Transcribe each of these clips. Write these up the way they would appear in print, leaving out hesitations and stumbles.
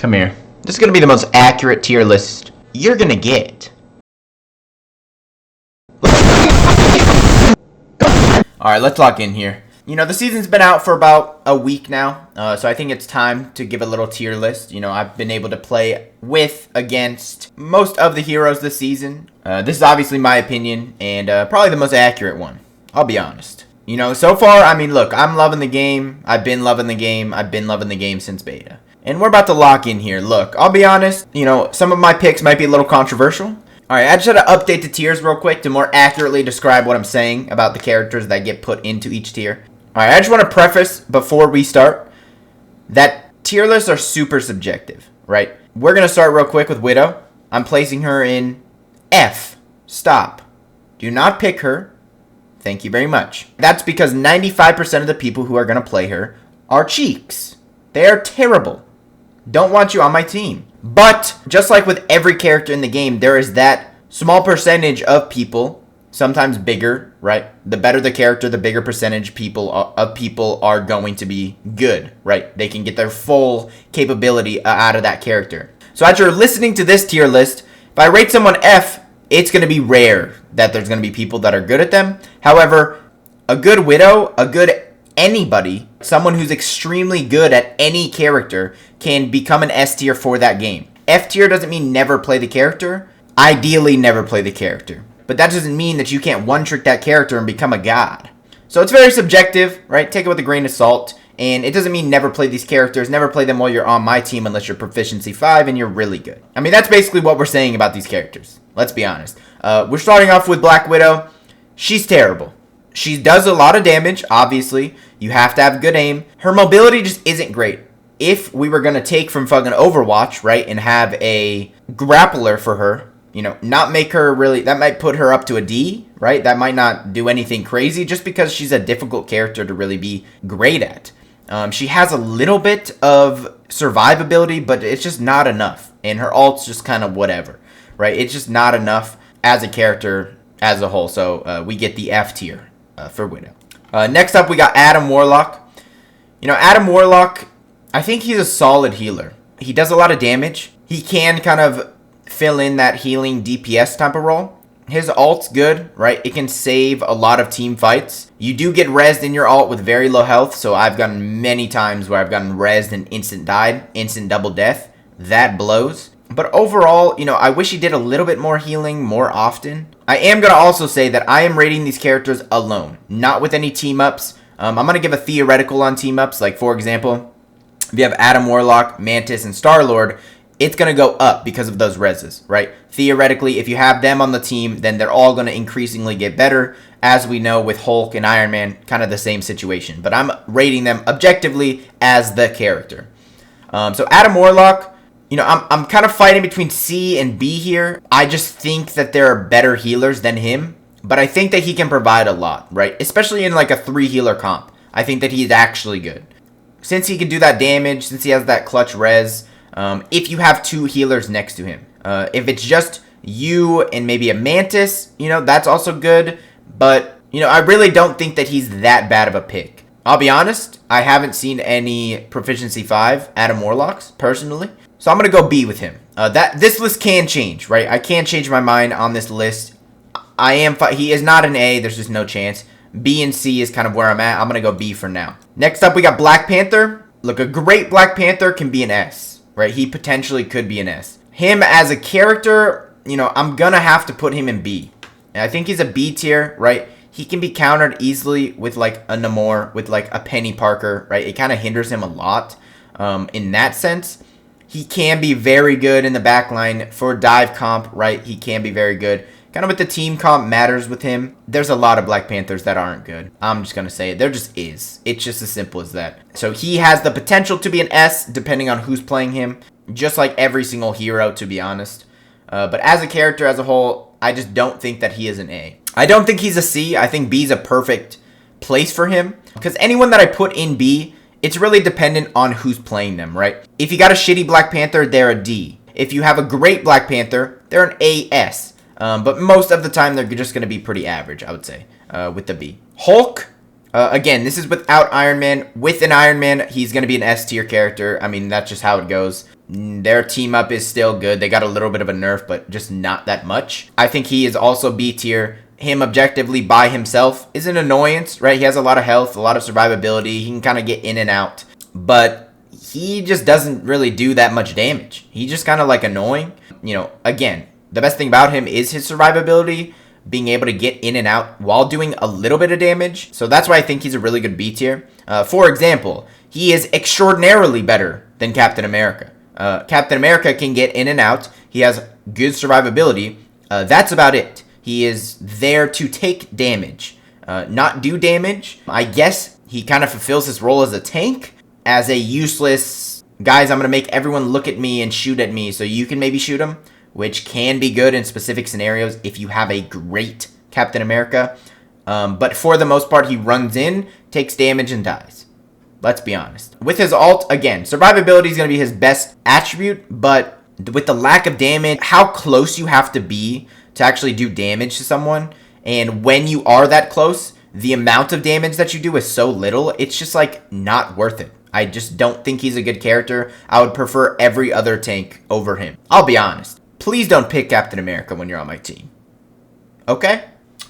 Come here. This is going to be the most accurate tier list you're going to get. Alright, let's lock in here. You know, the season's been out for about a week now, so I think it's time to give a little tier list. You know, I've been able to play with, against most of the heroes this season. This is obviously my opinion, and probably the most accurate one. I'll be honest. You know, so far, I mean, look, I'm loving the game. I've been loving the game. I've been loving the game since beta. And we're about to lock in here. Look, I'll be honest, you know, some of my picks might be a little controversial. Alright, I just had to update the tiers real quick to more accurately describe what I'm saying about the characters that get put into each tier. Alright, I just want to preface before we start that tier lists are super subjective, right? We're going to start real quick with Widow. I'm placing her in F. Stop. Do not pick her. Thank you very much. That's because 95% of the people who are going to play her are cheeks. They are terrible. Don't want you on my team. But, just like with every character in the game, there is that small percentage of people, sometimes bigger, right? The better the character, the bigger percentage of people are going to be good, right? They can get their full capability out of that character. So as you're listening to this tier list, if I rate someone F, it's going to be rare that there's going to be people that are good at them. However, a good Widow, a good anybody, someone who's extremely good at any character can become an S tier for that game. F tier doesn't mean never play the character. Ideally, never play the character. But that doesn't mean that you can't one-trick that character and become a god. So it's very subjective, right? Take it with a grain of salt. And it doesn't mean never play these characters. Never play them while you're on my team unless you're proficiency 5 and you're really good. I mean, that's basically what we're saying about these characters. Let's be honest. We're starting off with Black Widow. She's terrible. She does a lot of damage, obviously. You have to have good aim. Her mobility just isn't great. If we were going to take from fucking Overwatch, right, and have a grappler for her, you know, not make her really, that might put her up to a D, right? That might not do anything crazy just because she's a difficult character to really be great at. She has a little bit of survivability, but it's just not enough. And her ult's just kind of whatever, right? It's just not enough as a character as a whole. So we get the F tier for Widow. Next up, we got Adam Warlock. You know, Adam Warlock, I think he's a solid healer. He does a lot of damage. He can kind of fill in that healing DPS type of role. His ult's good, right? It can save a lot of team fights. You do get rezzed in your ult with very low health, so I've gotten many times where I've gotten rezzed and instant died, instant double death. That blows. But overall, you know, I wish he did a little bit more healing more often. I am going to also say that I am rating these characters alone, not with any team-ups. I'm going to give a theoretical on team-ups. Like, for example, if you have Adam Warlock, Mantis, and Star-Lord, it's going to go up because of those rezzes, right? Theoretically, if you have them on the team, then they're all going to increasingly get better. As we know with Hulk and Iron Man, kind of the same situation. But I'm rating them objectively as the character. So Adam Warlock, you know, I'm kind of fighting between C and B here. I just think that there are better healers than him. But I think that he can provide a lot, right? Especially in like a 3-healer comp. I think that he's actually good. Since he can do that damage, since he has that clutch res, if you have 2 healers next to him. If it's just you and maybe a Mantis, you know, that's also good. But, you know, I really don't think that he's that bad of a pick. I'll be honest, I haven't seen any Proficiency 5 Adam Warlocks, personally. So I'm going to go B with him. This list can change, right? I can change my mind on this list. He is not an A, there's just no chance. B and C is kind of where I'm at. I'm going to go B for now. Next up, we got Black Panther. Look, a great Black Panther can be an S, right? He potentially could be an S. Him as a character, you know, I'm going to have to put him in B. And I think he's a B tier, right? He can be countered easily with like a Namor, with like a Penny Parker, right? It kind of hinders him a lot in that sense. He can be very good in the backline for dive comp, right? He can be very good. Kind of with the team comp matters with him. There's a lot of Black Panthers that aren't good. I'm just going to say it. There just is. It's just as simple as that. So he has the potential to be an S depending on who's playing him. Just like every single hero, to be honest. But as a character as a whole, I just don't think that he is an A. I don't think he's a C. I think B is a perfect place for him. Because anyone that I put in B, it's really dependent on who's playing them, right? If you got a shitty Black Panther, they're a D. If you have a great Black Panther, they're an AS. But most of the time, they're just going to be pretty average, I would say, with the B. Hulk, again, this is without Iron Man. With an Iron Man, he's going to be an S tier character. I mean, that's just how it goes. Their team up is still good. They got a little bit of a nerf, but just not that much. I think he is also B tier. Him objectively by himself is an annoyance, right? He has a lot of health, a lot of survivability. He can kind of get in and out, but he just doesn't really do that much damage. He's just kind of like annoying. You know, again, the best thing about him is his survivability, being able to get in and out while doing a little bit of damage. So that's why I think he's a really good B tier. For example, he is extraordinarily better than Captain America. Captain America can get in and out. He has good survivability. That's about it. He is there to take damage, not do damage. I guess he kind of fulfills his role as a tank, as a useless, guys, I'm going to make everyone look at me and shoot at me so you can maybe shoot him, which can be good in specific scenarios if you have a great Captain America. But for the most part, he runs in, takes damage, and dies. Let's be honest. With his ult, again, survivability is going to be his best attribute, but with the lack of damage, how close you have to be to actually do damage to someone, and when you are that close, the amount of damage that you do is so little, it's just like not worth it. I just don't think he's a good character. I would prefer every other tank over him. I'll be honest. Please don't pick Captain America when you're on my team. Okay?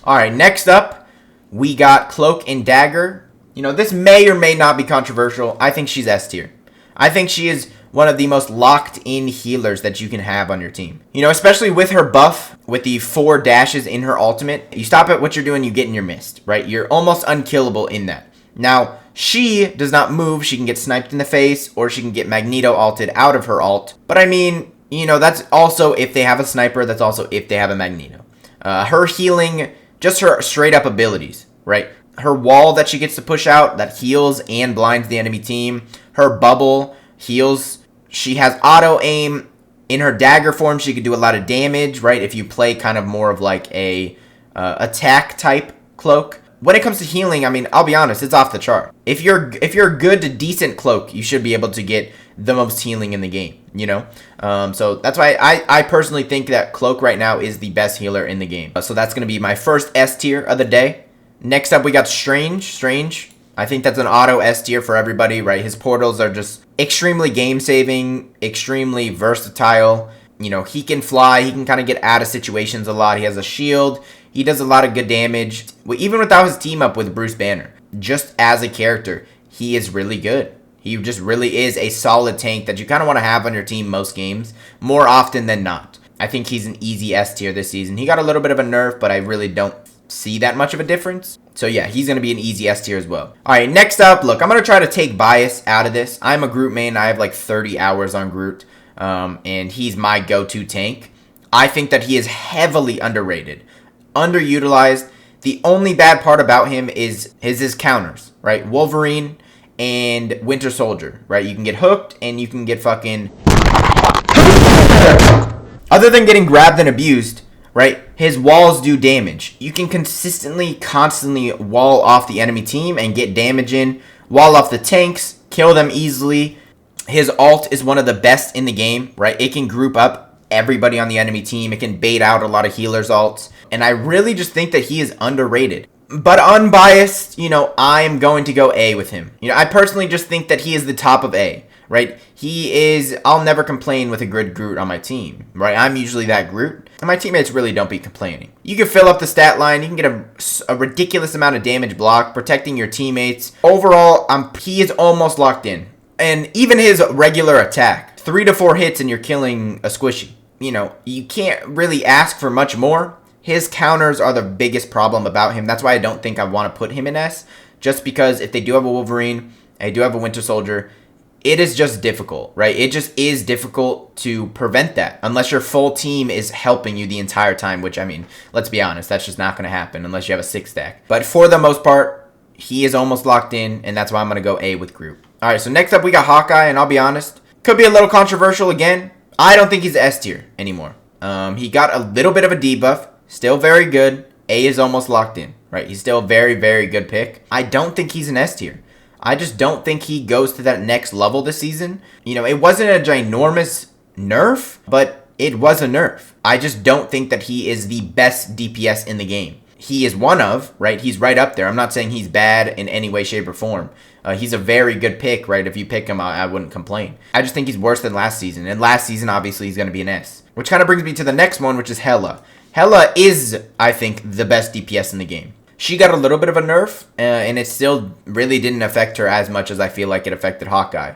Alright, next up, we got Cloak and Dagger. You know, this may or may not be controversial. I think she's S tier. I think she is one of the most locked in healers that you can have on your team. You know, especially with her buff, with the 4 dashes in her ultimate. You stop at what you're doing, you get in your mist, right? You're almost unkillable in that. Now, she does not move. She can get sniped in the face, or she can get Magneto ulted out of her ult. But I mean, you know, that's also if they have a sniper. That's also if they have a Magneto. Her healing, just her straight up abilities, right? Her wall that she gets to push out that heals and blinds the enemy team. Her bubble heals. She has auto aim. In her dagger form, she could do a lot of damage, right? If you play kind of more of like a attack type cloak. When it comes to healing, I mean, I'll be honest, it's off the chart. If you're good to decent cloak, you should be able to get the most healing in the game, you know? So that's why I personally think that Cloak right now is the best healer in the game. So that's going to be my first S tier of the day. Next up, we got Strange. I think that's an auto S tier for everybody, right? His portals are just extremely game-saving, extremely versatile. You know, he can fly. He can kind of get out of situations a lot. He has a shield. He does a lot of good damage. Even without his team up with Bruce Banner, just as a character, he is really good. He just really is a solid tank that you kind of want to have on your team most games, more often than not. I think he's an easy S tier this season. He got a little bit of a nerf, but I really don't see that much of a difference. So yeah, he's going to be an easy S tier as well. Alright, next up, look, I'm going to try to take bias out of this. I'm a Groot main. I have like 30 hours on Groot, and he's my go-to tank. I think that he is heavily underrated, underutilized. The only bad part about him is his counters, right? Wolverine and Winter Soldier, right? You can get hooked and you can get fucking... Other than getting grabbed and abused, right? His walls do damage. You can constantly wall off the enemy team and get damage in, wall off the tanks, kill them easily. His ult is one of the best in the game, right? It can group up everybody on the enemy team. It can bait out a lot of healers' ults. And I really just think that he is underrated. But unbiased, you know, I'm going to go A with him. You know, I personally just think that he is the top of A, right? He is, I'll never complain with a good Groot on my team, right? I'm usually that Groot. And my teammates really don't be complaining. You can fill up the stat line. You can get a ridiculous amount of damage block, protecting your teammates. Overall, he is almost locked in. And even his regular attack, 3 to 4 hits and you're killing a squishy. You know, you can't really ask for much more. His counters are the biggest problem about him. That's why I don't think I want to put him in S. Just because if they do have a Wolverine, they do have a Winter Soldier, it is just difficult, right? It just is difficult to prevent that. Unless your full team is helping you the entire time, which, I mean, let's be honest, that's just not going to happen unless you have a 6-stack. But for the most part, he is almost locked in, and that's why I'm going to go A with Groot. Alright, so next up we got Hawkeye, and I'll be honest, could be a little controversial again. I don't think he's S tier anymore. He got a little bit of a debuff. Still very good. A is almost locked in, right? He's still a very, very good pick. I don't think he's an S tier. I just don't think he goes to that next level this season. You know, it wasn't a ginormous nerf, but it was a nerf. I just don't think that he is the best DPS in the game. he is one of, right? He's right up there. I'm not saying he's bad in any way, shape, or form. He's a very good pick, right? If you pick him, I wouldn't complain. I just think he's worse than last season. And last season, obviously, he's going to be an S. Which kind of brings me to the next one, which is Hela. Hela is, I think, the best DPS in the game. She got a little bit of a nerf, and it still really didn't affect her as much as I feel like it affected Hawkeye.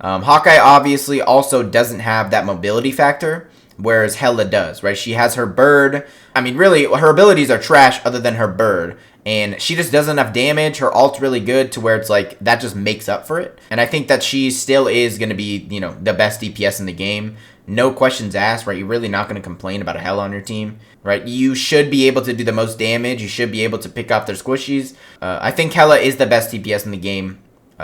Hawkeye obviously also doesn't have that mobility factor, whereas Hela does, right? She has her bird. I mean, really, her abilities are trash other than her bird. And she just does enough damage. Her ult's really good to where it's like, that just makes up for it. And I think that she still is going to be, you know, the best DPS in the game. No questions asked, right? You're really not going to complain about a Hela on your team, right? You should be able to do the most damage. You should be able to pick off their squishies. I think Hela is the best DPS in the game.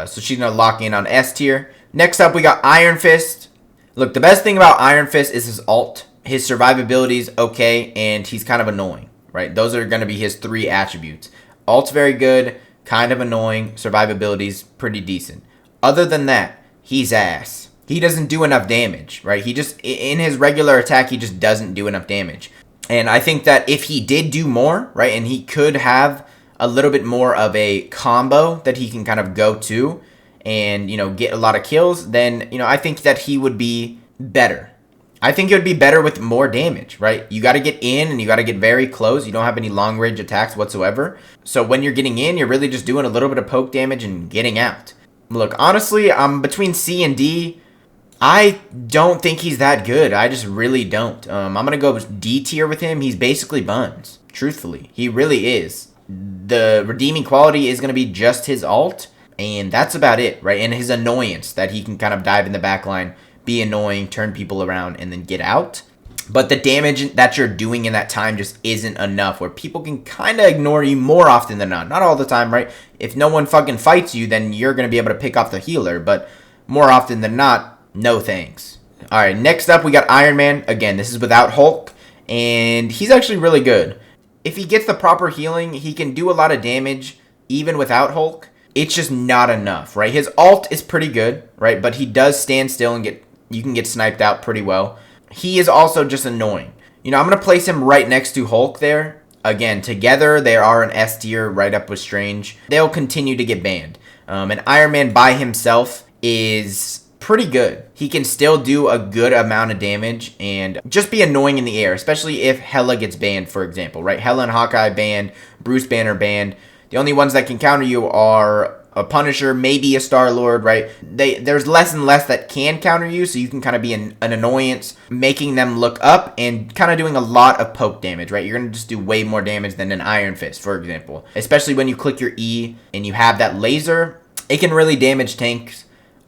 So she's going to lock in on S tier. Next up, we got Iron Fist. Look, the best thing about Iron Fist is his ult. His survivability is okay, and he's kind of annoying, right? Those are going to be his 3 attributes. Ult's very good, kind of annoying, survivability's pretty decent. Other than that, he's ass. He doesn't do enough damage, right? He just, in his regular attack, he just doesn't do enough damage. And I think that if he did do more, right, and he could have a little bit more of a combo that he can kind of go to and, you know, get a lot of kills, then, you know, I think that he would be better. I think it would be better with more damage, right? You got to get in and you got to get very close. You don't have any long range attacks whatsoever. So when you're getting in, you're really just doing a little bit of poke damage and getting out. Look, honestly, I'm between C and D. I don't think he's that good. I just really don't. I'm going to go D tier with him. He's basically buns, truthfully. He really is. The redeeming quality is going to be just his ult, and that's about it, right? And his annoyance, that he can kind of dive in the back line, be annoying, turn people around, and then get out. But the damage that you're doing in that time just isn't enough, where people can kind of ignore you more often than not. Not all the time, right? If no one fucking fights you, then you're going to be able to pick off the healer, but more often than not, no thanks. Alright, next up we got Iron Man. Again, this is without Hulk, and he's actually really good. If he gets the proper healing, he can do a lot of damage even without Hulk. It's just not enough, right? His ult is pretty good, right? But he does stand still and you can get sniped out pretty well. He is also just annoying. You know, I'm going to place him right next to Hulk there. Again, together they are an S tier right up with Strange. They'll continue to get banned. And Iron Man by himself is pretty good. He can still do a good amount of damage and just be annoying in the air, especially if Hela gets banned, for example, right? Hela and Hawkeye banned, Bruce Banner banned. The only ones that can counter you are a Punisher, maybe a Star-Lord, right? There's less and less that can counter you, so you can kind of be an annoyance, making them look up and kind of doing a lot of poke damage, right? You're going to just do way more damage than an Iron Fist, for example. Especially when you click your E and you have that laser, it can really damage tanks.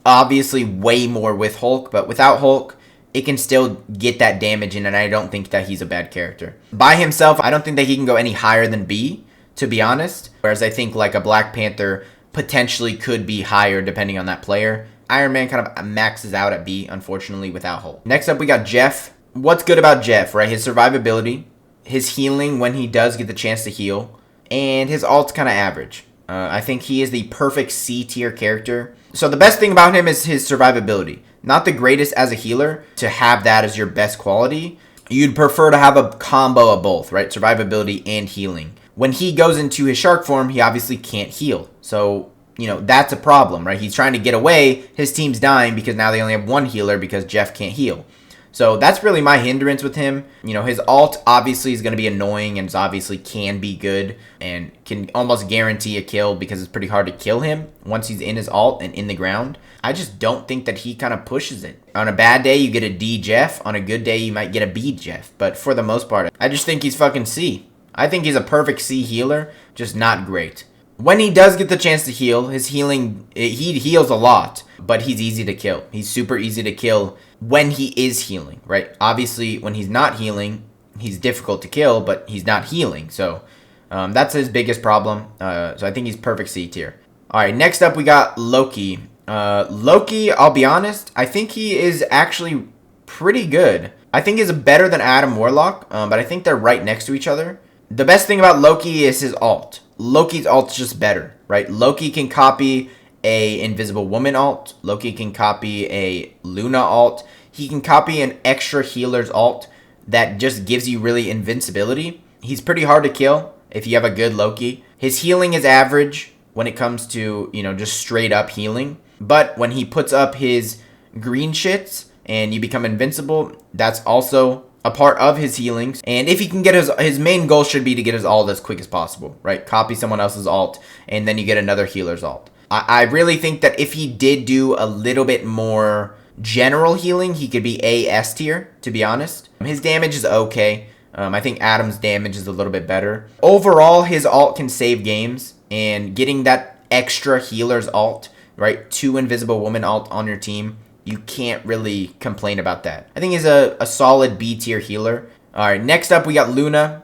Obviously, way more with Hulk, but without Hulk, it can still get that damage in, and I don't think that he's a bad character. By himself, I don't think that he can go any higher than B, to be honest. Whereas I think like a Black Panther potentially could be higher depending on that player. Iron Man kind of maxes out at B, unfortunately, without Hulk. Next up, we got Jeff. What's good about Jeff, right? His survivability, his healing when he does get the chance to heal, and his ult's kind of average. I think he is the perfect C tier character. So the best thing about him is his survivability. Not the greatest as a healer to have that as your best quality. You'd prefer to have a combo of both, right? Survivability and healing. When he goes into his shark form, he obviously can't heal. So, you know, that's a problem, right? He's trying to get away. His team's dying because now they only have one healer because Jeff can't heal. So that's really my hindrance with him. You know, his ult obviously is going to be annoying and obviously can be good and can almost guarantee a kill because it's pretty hard to kill him once he's in his ult and in the ground. I just don't think that he kind of pushes it. On a bad day, you get a D Jeff. On a good day, you might get a B Jeff. But for the most part, I just think he's fucking C. I think he's a perfect C healer, just not great. When he does get the chance to heal, his healing, he heals a lot, but he's easy to kill. He's super easy to kill when he is healing, right? Obviously, when he's not healing, he's difficult to kill, but he's not healing. So that's his biggest problem. So I think he's perfect C tier. All right, next up we got Loki. Loki, I'll be honest, I think he is actually pretty good. I think he's better than Adam Warlock, but I think they're right next to each other. The best thing about Loki is his ult. Loki's ult's just better, right? Loki can copy a Invisible Woman ult. Loki can copy a Luna ult. He can copy an extra healer's ult that just gives you really invincibility. He's pretty hard to kill, if you have a good Loki. His healing is average when it comes to, you know, just straight up healing. But when he puts up his green shits and you become invincible, that's also a part of his healings. And if he can get his main goal should be to get his ult as quick as possible, right? Copy someone else's ult, and then you get another healer's ult. I really think that if he did do a little bit more general healing, he could be A S tier, to be honest. His damage is okay. I think Adam's damage is a little bit better. Overall, his ult can save games, and getting that extra healer's ult, right? 2 Invisible Woman ult on your team, you can't really complain about that. I think he's a solid B tier healer. All right, next up we got Luna.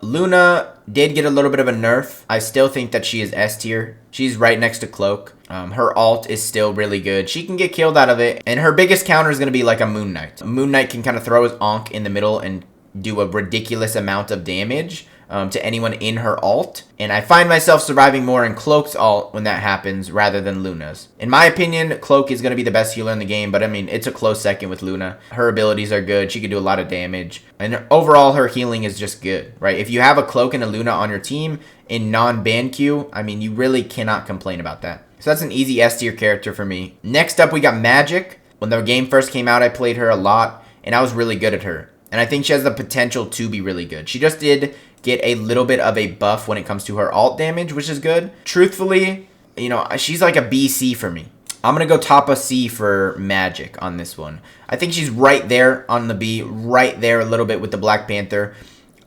Luna did get a little bit of a nerf. I still think that she is S tier. She's right next to Cloak. Her ult is still really good. She can get killed out of it, and her biggest counter is going to be like a Moon Knight. Moon Knight can kind of throw his Ankh in the middle and do a ridiculous amount of damage to anyone in her ult. And I find myself surviving more in Cloak's ult when that happens rather than Luna's. In my opinion, Cloak is going to be the best healer in the game, but I mean, it's a close second with Luna. Her abilities are good. She can do a lot of damage. And overall, her healing is just good, right? If you have a Cloak and a Luna on your team in non-ban queue, I mean, you really cannot complain about that. So that's an easy S tier character for me. Next up, we got Magic. When the game first came out, I played her a lot, and I was really good at her. And I think she has the potential to be really good. She just did get a little bit of a buff when it comes to her ult damage, which is good. Truthfully, you know, she's like a BC for me. I'm going to go top a C for Magic on this one. I think she's right there on the B, right there a little bit with the Black Panther.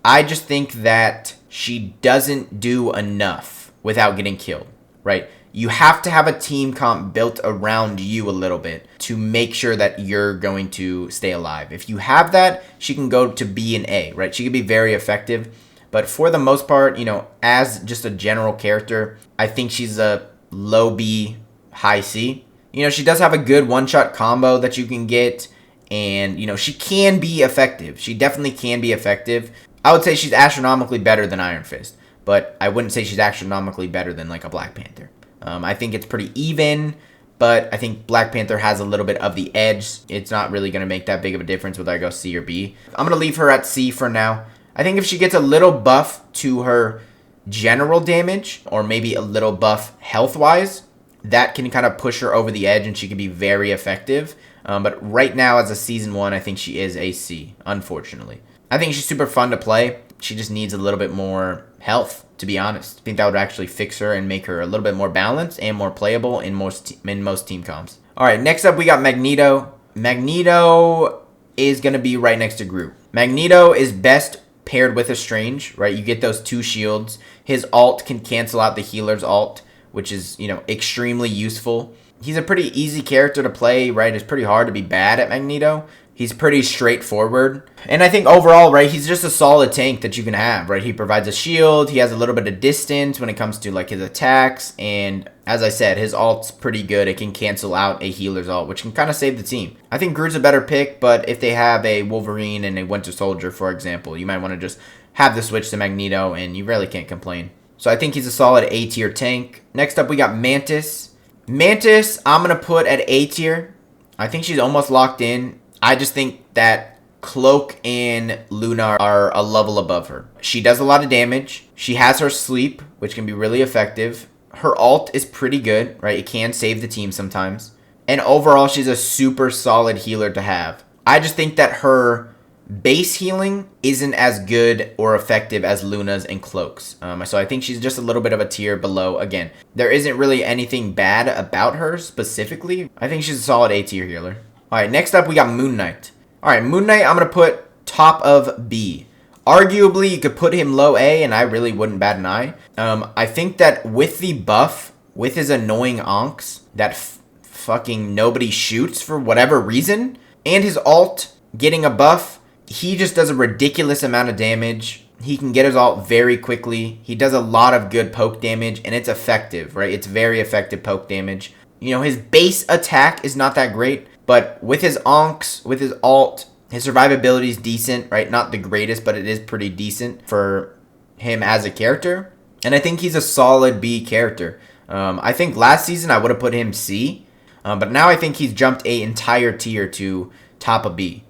I just think that she doesn't do enough without getting killed, right? You have to have a team comp built around you a little bit to make sure that you're going to stay alive. If you have that, she can go to B and A, right? She can be very effective. But for the most part, you know, as just a general character, I think she's a low B, high C. You know, she does have a good one-shot combo that you can get. And, you know, she can be effective. She definitely can be effective. I would say she's astronomically better than Iron Fist. But I wouldn't say she's astronomically better than, like, a Black Panther. I think it's pretty even, but I think Black Panther has a little bit of the edge. It's not really going to make that big of a difference whether I go C or B. I'm going to leave her at C for now. I think if she gets a little buff to her general damage, or maybe a little buff health-wise, that can kind of push her over the edge and she can be very effective. But right now, as a Season 1, I think she is a C, unfortunately. I think she's super fun to play. She just needs a little bit more health, to be honest. I think that would actually fix her and make her a little bit more balanced and more playable in most team comps. All right, next up we got Magneto. Magneto is going to be right next to Groot. Magneto is best paired with a Strange, right? You get those 2 shields. His ult can cancel out the healer's ult, which is, you know, extremely useful. He's a pretty easy character to play, right? It's pretty hard to be bad at Magneto. He's pretty straightforward. And I think overall, right, he's just a solid tank that you can have, right? He provides a shield. He has a little bit of distance when it comes to, like, his attacks. And as I said, his ult's pretty good. It can cancel out a healer's ult, which can kind of save the team. I think Groot's a better pick, but if they have a Wolverine and a Winter Soldier, for example, you might want to just have the switch to Magneto, and you really can't complain. So I think he's a solid A tier tank. Next up, we got Mantis. Mantis, I'm going to put at A tier. I think she's almost locked in. I just think that Cloak and Luna are a level above her. She does a lot of damage. She has her sleep, which can be really effective. Her ult is pretty good, right? It can save the team sometimes. And overall, she's a super solid healer to have. I just think that her base healing isn't as good or effective as Luna's and Cloak's. So I think she's just a little bit of a tier below. Again, there isn't really anything bad about her specifically. I think she's a solid A tier healer. All right, next up, we got Moon Knight. All right, Moon Knight, I'm going to put top of B. Arguably, you could put him low A, and I really wouldn't bat an eye. I think that with the buff, with his annoying onks that fucking nobody shoots for whatever reason, and his ult getting a buff, he just does a ridiculous amount of damage. He can get his ult very quickly. He does a lot of good poke damage, and it's effective, right? It's very effective poke damage. You know, his base attack is not that great. But with his onks, with his ult, his survivability is decent, right? Not the greatest, but it is pretty decent for him as a character. And I think he's a solid B character. I think last season I would have put him C. But now I think he's jumped an entire tier to top of B.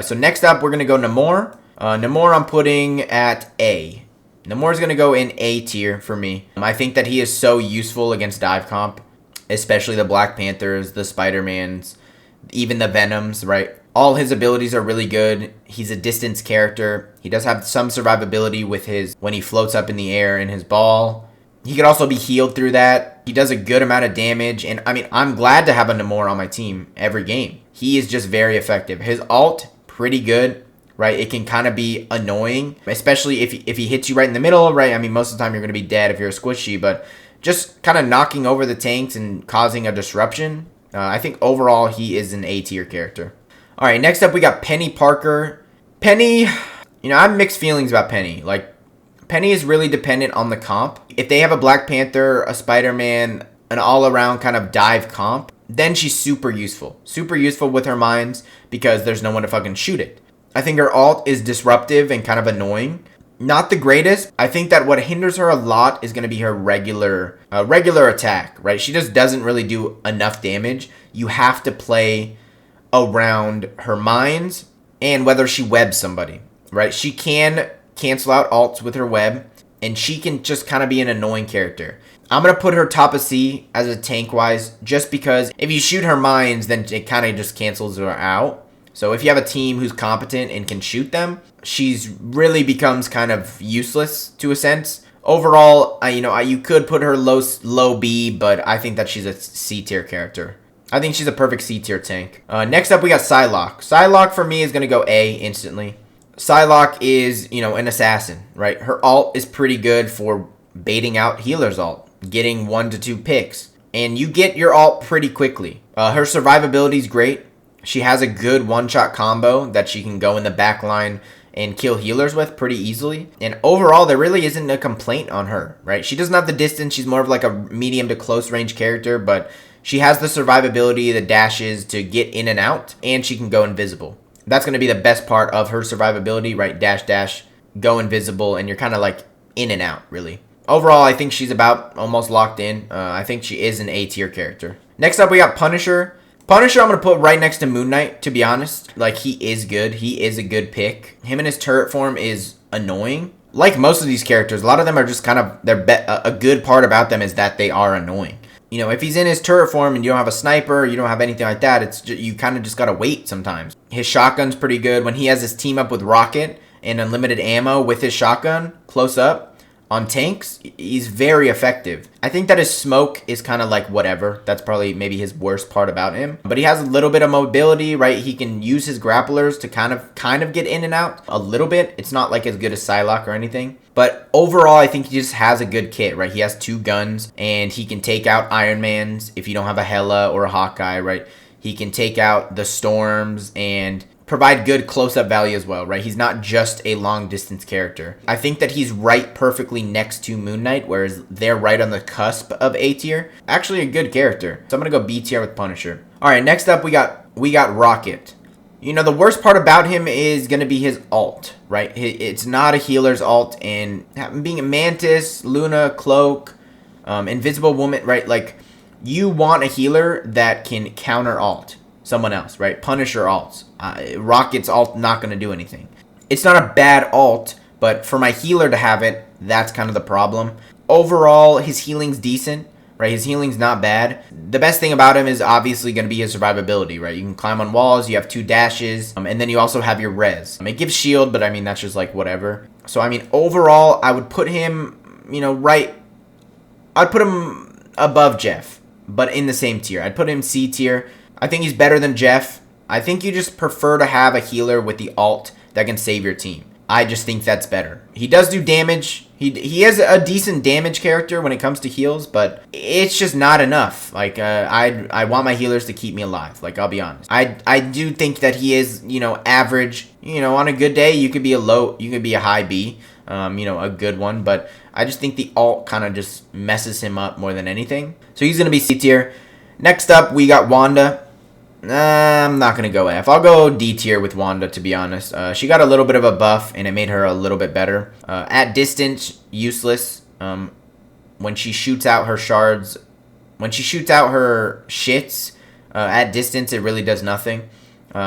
So next up, we're going to go Namor. Namor I'm putting at A. Nemours going to go in A tier for me. I think that he is so useful against dive comp, especially the Black Panthers, the Spider-Mans, even the Venoms, right? All his abilities are really good. He's a distance character. He does have some survivability with his, when he floats up in the air in his ball. He could also be healed through that. He does a good amount of damage. And I mean, I'm glad to have a Nemours on my team every game. He is just very effective. His ult, pretty good, right? It can kind of be annoying, especially if he hits you right in the middle, right? I mean, most of the time you're going to be dead if you're a squishy, but just kind of knocking over the tanks and causing a disruption. I think overall he is an A tier character. All right, next up we got Penny Parker. Penny, you know, I have mixed feelings about Penny. Like, Penny is really dependent on the comp. If they have a Black Panther, a Spider-Man, an all-around kind of dive comp, then she's super useful. Super useful with her mines because there's no one to fucking shoot it. I think her ult is disruptive and kind of annoying. Not the greatest. I think that what hinders her a lot is going to be her regular attack, right? She just doesn't really do enough damage. You have to play around her mines and whether she webs somebody, right? She can cancel out ults with her web, and she can just kind of be an annoying character. I'm going to put her top of C as a tank-wise, just because if you shoot her mines, then it kind of just cancels her out. So if you have a team who's competent and can shoot them, she's really becomes kind of useless to a sense. Overall, you could put her low B, but I think that she's a C tier character. I think she's a perfect C tier tank. Next up, we got Psylocke. Psylocke for me is going to go A instantly. Psylocke is, an assassin, right? Her ult is pretty good for baiting out healer's ult, getting 1 to 2 picks, and you get your ult pretty quickly. Her survivability is great. She has a good one-shot combo that she can go in the back line and kill healers with pretty easily. And overall, there really isn't a complaint on her, right? She doesn't have the distance. She's more of like a medium to close range character, but she has the survivability, the dashes to get in and out, and she can go invisible. That's going to be the best part of her survivability, right? Dash, dash, go invisible, and you're kind of like in and out, really. Overall, I think she's about almost locked in. I think she is an A tier character. Next up, we got Punisher. Punisher, I'm going to put right next to Moon Knight, to be honest. Like, he is good. He is a good pick. Him and his turret form is annoying. Like most of these characters, a lot of them are just kind of, a good part about them is that they are annoying. If he's in his turret form and you don't have a sniper, you don't have anything like that, it's just, you kind of just got to wait sometimes. His shotgun's pretty good. When he has his team up with Rocket and unlimited ammo with his shotgun, close up, on tanks, he's very effective. I think that his smoke is kind of like whatever. That's probably maybe his worst part about him. But he has a little bit of mobility, right? He can use his grapplers to kind of get in and out a little bit. It's not like as good as Psylocke or anything. But overall, I think he just has a good kit, right? He has 2 guns, and he can take out Iron Mans if you don't have a Hela or a Hawkeye, right? He can take out the Storms and provide good close-up value as well, right? He's not just a long-distance character. I think that he's right perfectly next to Moon Knight, whereas they're right on the cusp of A tier. Actually a good character. So I'm going to go B tier with Punisher. All right, next up we got Rocket. The worst part about him is going to be his ult, right? It's not a healer's ult, and being a Mantis, Luna, Cloak, Invisible Woman, right? Like, you want a healer that can counter ult someone else, right? Punisher ults. Rocket's ult not going to do anything. It's not a bad ult, but for my healer to have it, that's kind of the problem. Overall, his healing's decent, right? His healing's not bad. The best thing about him is obviously going to be his survivability, right? You can climb on walls, you have 2 dashes, and then you also have your res. It gives shield, but I mean, that's just like whatever. So, I mean, overall, I would put him, I'd put him above Jeff, but in the same tier. I'd put him C tier. I think he's better than Jeff. I think you just prefer to have a healer with the ult that can save your team. I just think that's better. He does do damage. He is a decent damage character when it comes to heals, but it's just not enough. Like, I want my healers to keep me alive. Like, I'll be honest. I do think that he is, average. On a good day, you could be a high B, a good one, but I just think the ult kind of just messes him up more than anything. So he's going to be C tier. Next up, we got Wanda. I'm not going to go F. I'll go D tier with Wanda, to be honest. She got a little bit of a buff, and it made her a little bit better. At distance, useless. When she shoots out her shards, when she shoots out her shits, at distance, it really does nothing.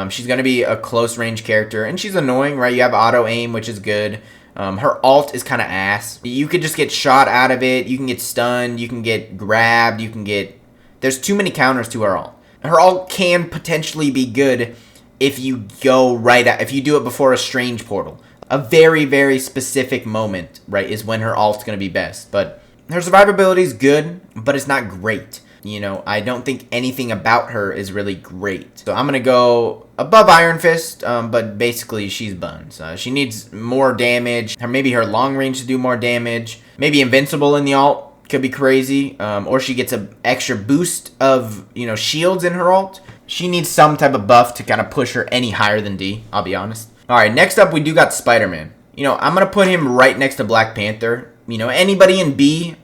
She's going to be a close range character, and she's annoying, right? You have auto aim, which is good. Her alt is kind of ass. You could just get shot out of it. You can get stunned. You can get grabbed. You can get... There's too many counters to her alt. Her alt can potentially be good if you go right at... If you do it before a strange portal. A very, very specific moment, right, is when her alt's going to be best. But her survivability is good, but it's not great. You know, I don't think anything about her is really great. So I'm going to go above Iron Fist, but basically she's buns. She needs more damage. Maybe her long range to do more damage. Maybe invincible in the alt could be crazy. Or she gets an extra boost of, you know, shields in her alt. She needs some type of buff to kind of push her any higher than D, I'll be honest. Alright, next up we do got Spider-Man. You know, I'm going to put him right next to Black Panther. You know, anybody in B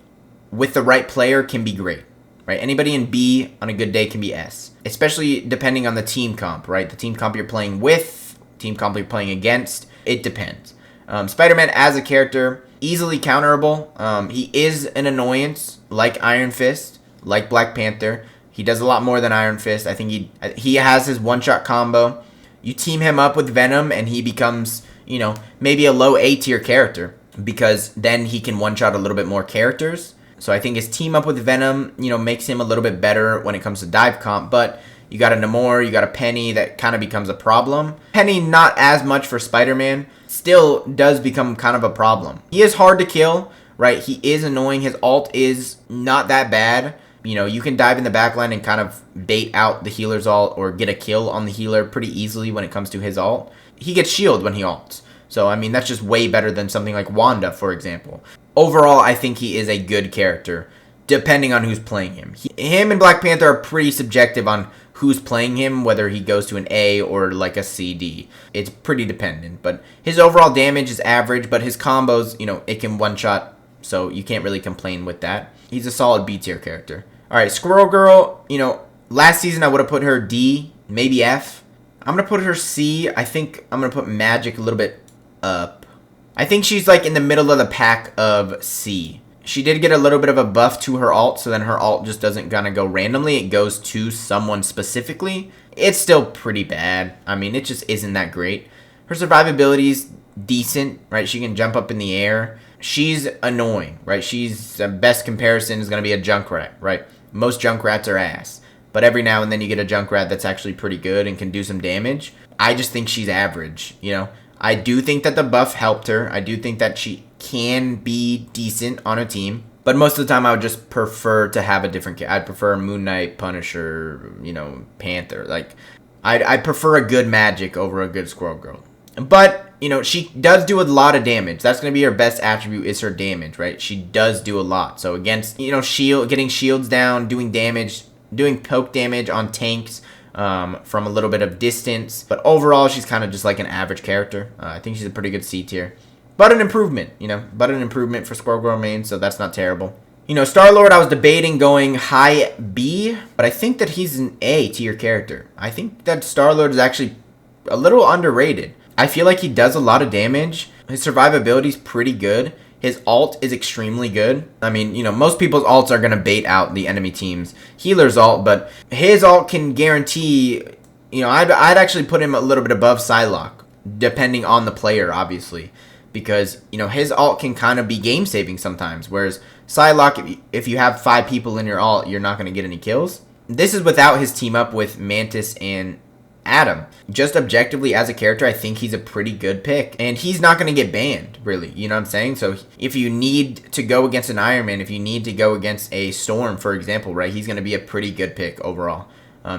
with the right player can be great. Right? Anybody in B on a good day can be S. Especially depending on the team comp, right? The team comp you're playing with, team comp you're playing against. It depends. Spider-Man as a character, easily counterable. He is an annoyance, like Iron Fist, like Black Panther. He does a lot more than Iron Fist. I think he has his one-shot combo. You team him up with Venom and he becomes, you know, maybe a low A tier character. Because then he can one-shot a little bit more characters. So I think his team up with Venom, you know, makes him a little bit better when it comes to dive comp. But you got a Namor, you got a Penny, that kind of becomes a problem. Penny, not as much for Spider-Man, still does become kind of a problem. He is hard to kill, right? He is annoying. His alt is not that bad. You know, you can dive in the backline and kind of bait out the healer's alt or get a kill on the healer pretty easily when it comes to his alt. He gets shield when he ults. So, I mean, that's just way better than something like Wanda, for example. Overall, I think he is a good character, depending on who's playing him. Him and Black Panther are pretty subjective on who's playing him, whether he goes to an A or like a CD. It's pretty dependent, but his overall damage is average, but his combos, you know, it can one-shot, so you can't really complain with that. He's a solid B tier character. Alright, Squirrel Girl, you know, last season I would have put her D, maybe F. I'm going to put her C. I think I'm going to put Magic a little bit up. I think she's like in the middle of the pack of C. She did get a little bit of a buff to her alt, so then her alt just doesn't gonna go randomly. It goes to someone specifically. It's still pretty bad. I mean, it just isn't that great. Her survivability's decent, right? She can jump up in the air. She's annoying, right? She's the best comparison is gonna be a Junkrat, right? Most Junkrats are ass. But every now and then you get a Junkrat that's actually pretty good and can do some damage. I just think she's average, you know? I do think that the buff helped her. I do think that she can be decent on a team. But most of the time I would just prefer to have a different character. I'd prefer Moon Knight, Punisher, you know, Panther. Like, I'd prefer a good Magic over a good Squirrel Girl. But, you know, she does do a lot of damage. That's going to be her best attribute is her damage, right? She does do a lot. So against, you know, getting shields down, doing damage, doing poke damage on tanks from a little bit of distance. But overall, she's kind of just like an average character. I think she's a pretty good C tier. But an improvement, you know. But an improvement for Squirrel Girl main, so that's not terrible. You know, Star-Lord, I was debating going high B, but I think that he's an A tier character. I think that Star-Lord is actually a little underrated. I feel like he does a lot of damage. His survivability is pretty good. His alt is extremely good. I mean, you know, most people's alts are going to bait out the enemy team's healer's alt, but his alt can guarantee, you know, I'd actually put him a little bit above Psylocke, depending on the player, obviously. Because, you know, his alt can kind of be game-saving sometimes, whereas Psylocke, if you have 5 people in your alt, you're not going to get any kills. This is without his team up with Mantis and Adam. Just objectively as a character, I think he's a pretty good pick. And he's not going to get banned, really. You know what I'm saying? So if you need to go against an Iron Man, if you need to go against a Storm, for example, right, he's going to be a pretty good pick overall.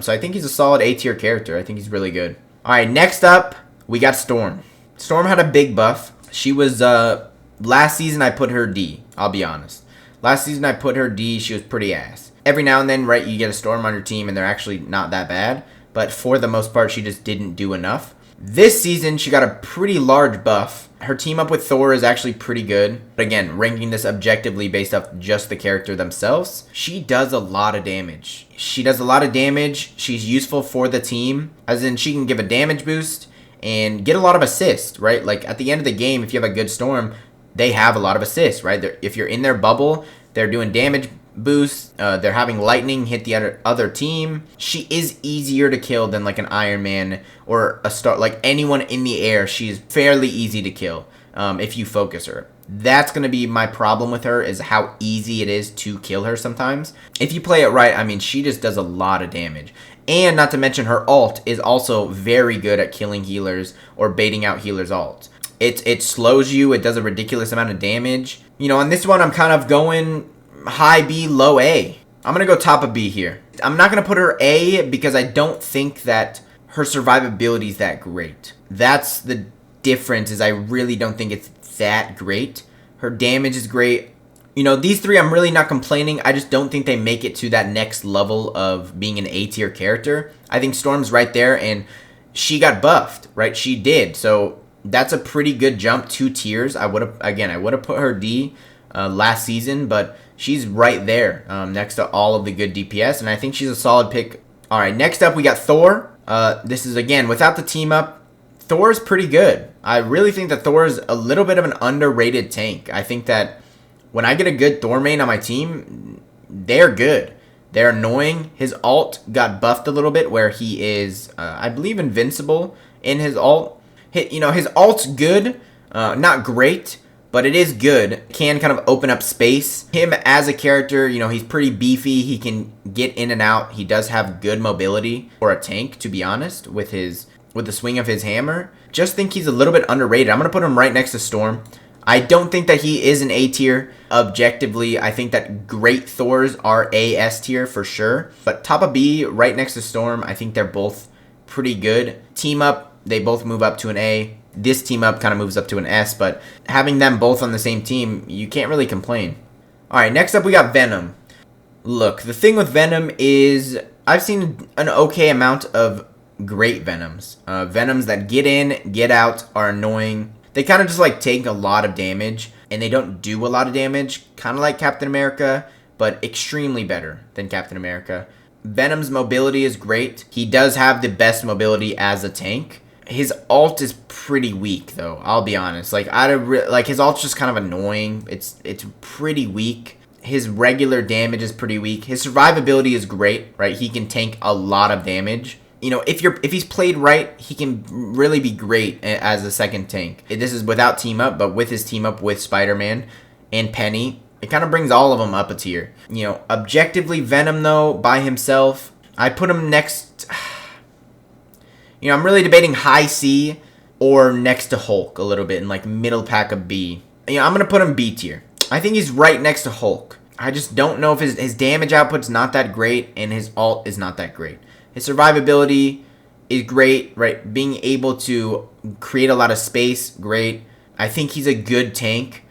So I think he's a solid A tier character. I think he's really good. All right, next up, we got Storm. Storm had a big buff. She was, last season I put her D, I'll be honest. Last season I put her D, she was pretty ass. Every now and then, right, you get a Storm on your team and they're actually not that bad. But for the most part, she just didn't do enough. This season, she got a pretty large buff. Her team up with Thor is actually pretty good. But again, ranking this objectively based off just the character themselves, she does a lot of damage. She does a lot of damage. She's useful for the team, as in she can give a damage boost and get a lot of assists, right? Like, at the end of the game, if you have a good Storm, they have a lot of assists, right? If you're in their bubble, they're doing damage boosts. They're having lightning hit the other team. She is easier to kill than, like, an Iron Man or a Star. Like, anyone in the air, she's fairly easy to kill. if you focus her. That's going to be my problem with her, is how easy it is to kill her sometimes. If you play it right, I mean, she just does a lot of damage. And not to mention, her ult is also very good at killing healers or baiting out healers' ults. It slows you. It does a ridiculous amount of damage. You know, on this one, I'm kind of going high B, low A. I'm going to go top of B here. I'm not going to put her A because I don't think that her survivability is that great. That's the difference, is I really don't think it's that great. Her damage is great. You know, these three, I'm really not complaining. I just don't think they make it to that next level of being an A tier character. I think Storm's right there, and she got buffed, right? She did. So that's a pretty good jump, 2 tiers. I would have put her D last season, but she's right there next to all of the good DPS, and I think she's a solid pick. All right, next up we got Thor. This is, again, without the team up, Thor's pretty good. I really think that Thor is a little bit of an underrated tank. I think that when I get a good Thor main on my team, they're good. They're annoying. His ult got buffed a little bit where he is, I believe, invincible in his ult. You know, his ult's good. Not great, but it is good. Can kind of open up space. Him as a character, you know, he's pretty beefy. He can get in and out. He does have good mobility for a tank, to be honest, with the swing of his hammer. Just think he's a little bit underrated. I'm going to put him right next to Storm. I don't think that he is an A tier. Objectively, I think that great Thors are A S tier for sure. But top of B, right next to Storm, I think they're both pretty good. Team up, they both move up to an A. This team up kind of moves up to an S, but having them both on the same team, you can't really complain. All right, next up we got Venom. Look, the thing with Venom is I've seen an okay amount of great Venoms. Venoms that get in, get out, are annoying. They kind of just like take a lot of damage, and they don't do a lot of damage, kind of like Captain America, but extremely better than Captain America. Venom's mobility is great. He does have the best mobility as a tank. His ult is pretty weak, though. I'll be honest. Like his ult's just kind of annoying. It's pretty weak. His regular damage is pretty weak. His survivability is great, right? He can tank a lot of damage. You know, if he's played right, he can really be great as a second tank. This is without team up, but with his team up with Spider-Man and Penny, it kind of brings all of them up a tier. You know, objectively, Venom, though, by himself, I put him next. You know, I'm really debating high C or next to Hulk a little bit in like middle pack of B. You know, I'm going to put him B tier. I think he's right next to Hulk. I just don't know if his damage output's not that great and his ult is not that great. His survivability is great, right? Being able to create a lot of space, great. I think he's a good tank.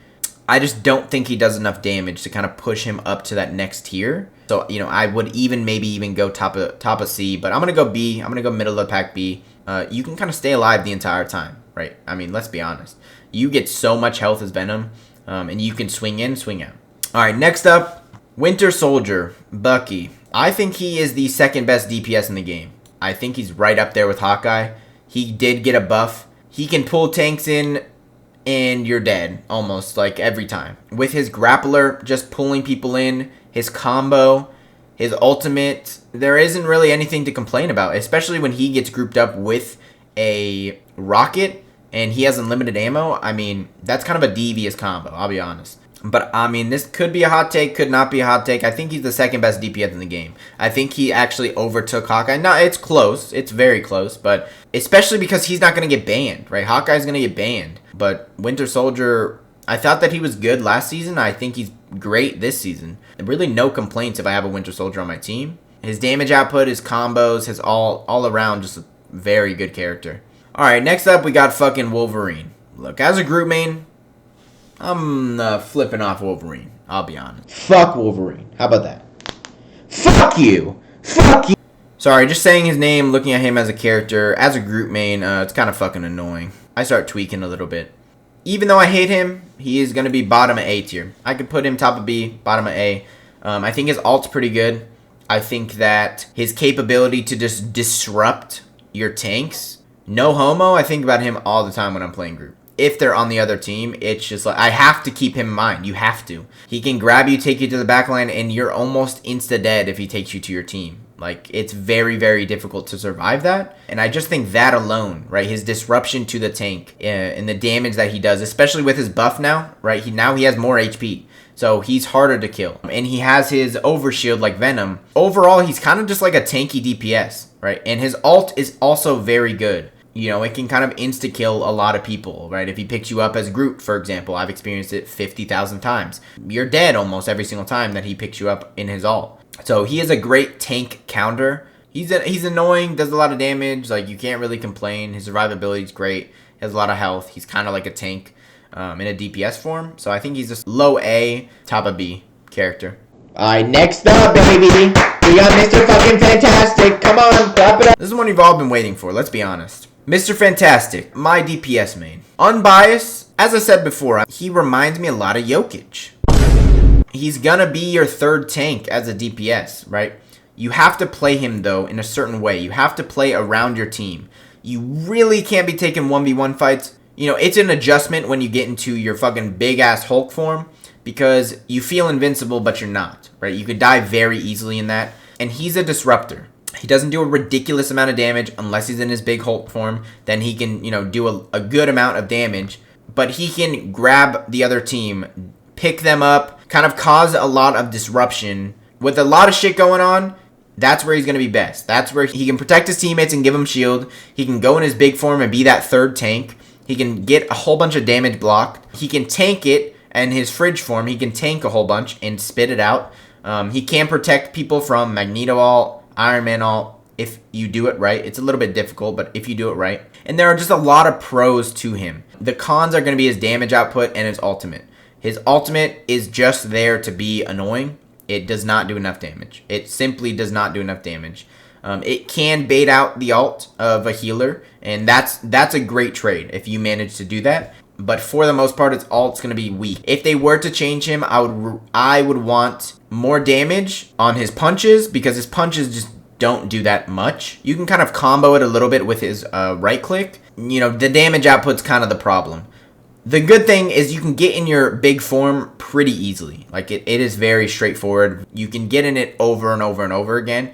I just don't think he does enough damage to kind of push him up to that next tier. So, you know, I would maybe even go top of C, but I'm going to go B. I'm going to go middle of the pack B. You can kind of stay alive the entire time, right? I mean, let's be honest. You get so much health as Venom, and you can swing in, swing out. All right, next up, Winter Soldier, Bucky. I think he is the second best DPS in the game. I think he's right up there with Hawkeye. He did get a buff. He can pull tanks in, and you're dead almost like every time. With his grappler, just pulling people in, his combo, his ultimate, there isn't really anything to complain about, especially when he gets grouped up with a rocket and he has unlimited ammo. I mean, that's kind of a devious combo, I'll be honest. But, I mean, this could be a hot take, could not be a hot take. I think he's the second best DPS in the game. I think he actually overtook Hawkeye. No, it's close. It's very close. But especially because he's not going to get banned, right? Hawkeye's going to get banned. But Winter Soldier, I thought that he was good last season. I think he's great this season. Really no complaints if I have a Winter Soldier on my team. His damage output, his combos, his all around just a very good character. All right, next up we got fucking Wolverine. Look, as a group main, I'm flipping off Wolverine. I'll be honest. Fuck Wolverine. How about that? Fuck you. Fuck you. Sorry, just saying his name, looking at him as a character, as a group main, it's kind of fucking annoying. I start tweaking a little bit. Even though I hate him, he is going to be bottom of A tier. I could put him top of B, bottom of A. I think his ult's pretty good. I think that his capability to just disrupt your tanks, no homo, I think about him all the time when I'm playing group. If they're on the other team, it's just like, I have to keep him in mind. You have to. He can grab you, take you to the back line, and you're almost insta-dead if he takes you to your team. Like, it's very, very difficult to survive that. And I just think that alone, right, his disruption to the tank and the damage that he does, especially with his buff now, right, now he has more HP. So he's harder to kill. And he has his overshield like Venom. Overall, he's kind of just like a tanky DPS, right? And his ult is also very good. You know, it can kind of insta-kill a lot of people, right? If he picks you up as Groot, for example, I've experienced it 50,000 times. You're dead almost every single time that he picks you up in his ult. So he is a great tank counter. He's annoying, does a lot of damage. Like, you can't really complain. His survivability is great. He has a lot of health. He's kind of like a tank in a DPS form. So I think he's just low A, top of B character. Alright, next up, baby, we got Mr. fucking Fantastic. Come on, clap it up. This is one you've all been waiting for, let's be honest. Mr. Fantastic, my DPS main. Unbiased, as I said before, he reminds me a lot of Jokic. He's gonna be your third tank as a DPS, right? You have to play him, though, in a certain way. You have to play around your team. You really can't be taking 1v1 fights. You know, it's an adjustment when you get into your fucking big-ass Hulk form because you feel invincible, but you're not, right? You could die very easily in that. And he's a disruptor. He doesn't do a ridiculous amount of damage unless he's in his big Hulk form. Then he can, you know, do a good amount of damage. But he can grab the other team, pick them up, kind of cause a lot of disruption. With a lot of shit going on, that's where he's going to be best. That's where he can protect his teammates and give them shield. He can go in his big form and be that third tank. He can get a whole bunch of damage blocked. He can tank it, and his fridge form, he can tank a whole bunch and spit it out. He can protect people from Magneto ult, Iron Man ult, if you do it right. It's a little bit difficult, but if you do it right. And there are just a lot of pros to him. The cons are going to be his damage output and his ultimate. His ultimate is just there to be annoying. It does not do enough damage. It simply does not do enough damage. It can bait out the ult of a healer, and that's a great trade if you manage to do that. But for the most part, its ult's going to be weak. If they were to change him, I would want more damage on his punches because his punches just don't do that much. You can kind of combo it a little bit with his right click. You know, the damage output's kind of the problem. The good thing is you can get in your big form pretty easily. Like, it is very straightforward. You can get in it over and over and over again,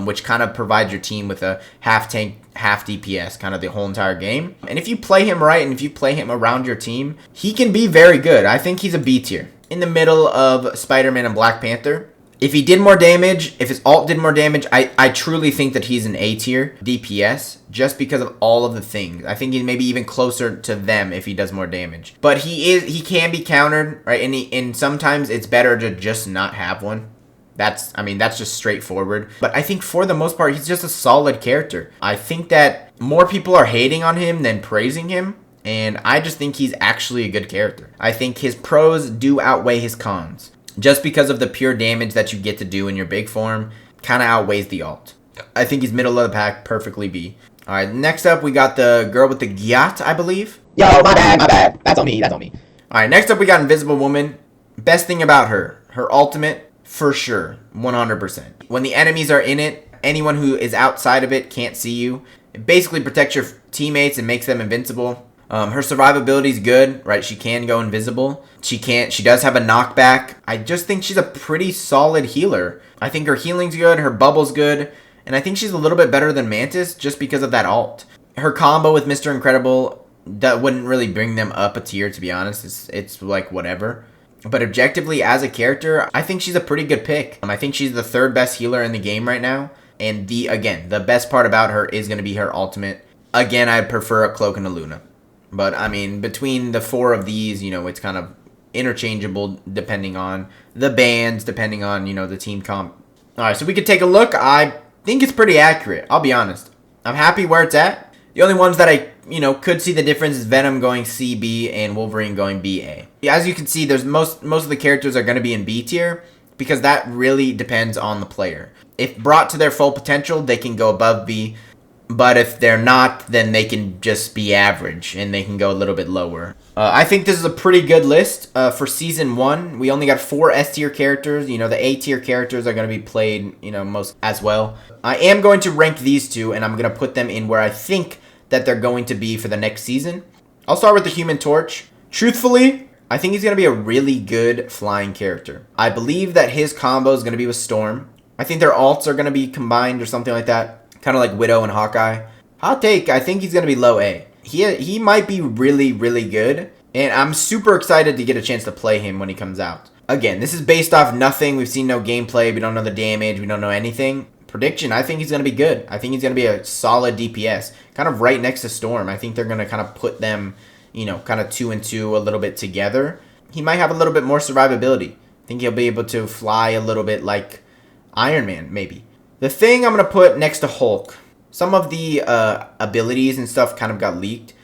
which kind of provides your team with a half tank, half DPS, kind of the whole entire game. And if you play him right and if you play him around your team, he can be very good. I think he's a B tier. In the middle of Spider-Man and Black Panther. If he did more damage, if his ult did more damage, I truly think that he's an A tier DPS just because of all of the things. I think he's maybe even closer to them if he does more damage. But he can be countered, right? And sometimes it's better to just not have one. That's just straightforward. But I think for the most part, he's just a solid character. I think that more people are hating on him than praising him. And I just think he's actually a good character. I think his pros do outweigh his cons. Just because of the pure damage that you get to do in your big form, kind of outweighs the ult. I think he's middle of the pack, perfectly B. Alright, next up we got the girl with the gyat, I believe. Yo, my bad. That's on me. Alright, next up we got Invisible Woman. Best thing about her ultimate, for sure, 100%. When the enemies are in it, anyone who is outside of it can't see you. It basically protects your teammates and makes them invincible. Her survivability is good, right? She can go invisible. She does have a knockback. I just think she's a pretty solid healer. I think her healing's good, her bubble's good, and I think she's a little bit better than Mantis just because of that ult. Her combo with Mr. Incredible, that wouldn't really bring them up a tier, to be honest. It's like whatever. But objectively, as a character, I think she's a pretty good pick. I think she's the third best healer in the game right now. And the best part about her is going to be her ultimate. Again, I'd prefer a Cloak and a Luna. But, I mean, between the four of these, you know, it's kind of interchangeable depending on the bands, depending on, you know, the team comp. Alright, so we could take a look. I think it's pretty accurate, I'll be honest. I'm happy where it's at. The only ones that I, you know, could see the difference is Venom going CB and Wolverine going BA. As you can see, there's most of the characters are going to be in B tier because that really depends on the player. If brought to their full potential, they can go above B. But if they're not, then they can just be average, and they can go a little bit lower. I think this is a pretty good list for Season 1. We only got 4 S-tier characters. You know, the A-tier characters are going to be played, you know, most as well. I am going to rank these two, and I'm going to put them in where I think that they're going to be for the next season. I'll start with the Human Torch. Truthfully, I think he's going to be a really good flying character. I believe that his combo is going to be with Storm. I think their alts are going to be combined or something like that. Kind of like Widow and Hawkeye. Hot take, I think he's going to be low A. He might be really, really good. And I'm super excited to get a chance to play him when he comes out. Again, this is based off nothing. We've seen no gameplay. We don't know the damage. We don't know anything. Prediction, I think he's going to be good. I think he's going to be a solid DPS. Kind of right next to Storm. I think they're going to kind of put them, you know, kind of 2 and 2 a little bit together. He might have a little bit more survivability. I think he'll be able to fly a little bit like Iron Man, maybe. The thing I'm going to put next to Hulk. Some of the abilities and stuff kind of got leaked.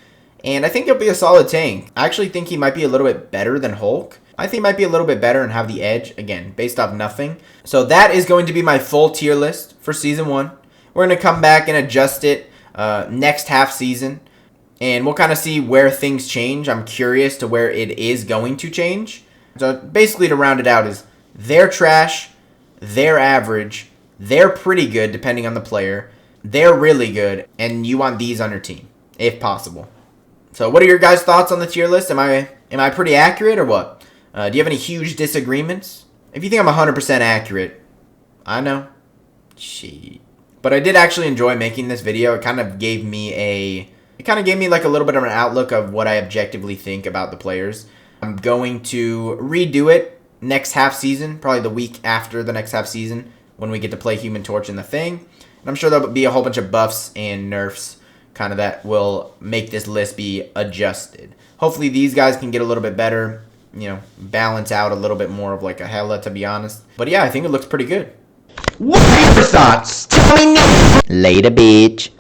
And I think he'll be a solid tank. I actually think he might be a little bit better than Hulk. I think he might be a little bit better and have the edge, again, based off nothing. So that is going to be my full tier list for Season 1. We're going to come back and adjust it next half season. And we'll kind of see where things change. I'm curious to where it is going to change. So basically to round it out is they're trash, they're average, they're pretty good depending on the player, they're really good, and you want these on your team, if possible. So what are your guys' thoughts on the tier list? Am I pretty accurate or what? Do you have any huge disagreements? If you think I'm 100% accurate, I know. Shit. But I did actually enjoy making this video. It kind of gave me like a little bit of an outlook of what I objectively think about the players. I'm going to redo it next half season, probably the week after the next half season when we get to play Human Torch in the Thing. And I'm sure there'll be a whole bunch of buffs and nerfs kind of that will make this list be adjusted. Hopefully these guys can get a little bit better, you know, balance out a little bit more of like a Hela, to be honest. But yeah, I think it looks pretty good. What are your thoughts? Tell me now. Later, bitch.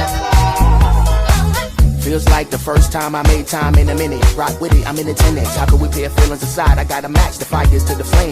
Feels like the first time I made time in a minute. Rock with it, I'm in attendance. How could we pair feelings aside? I got a match, the fires to the flame.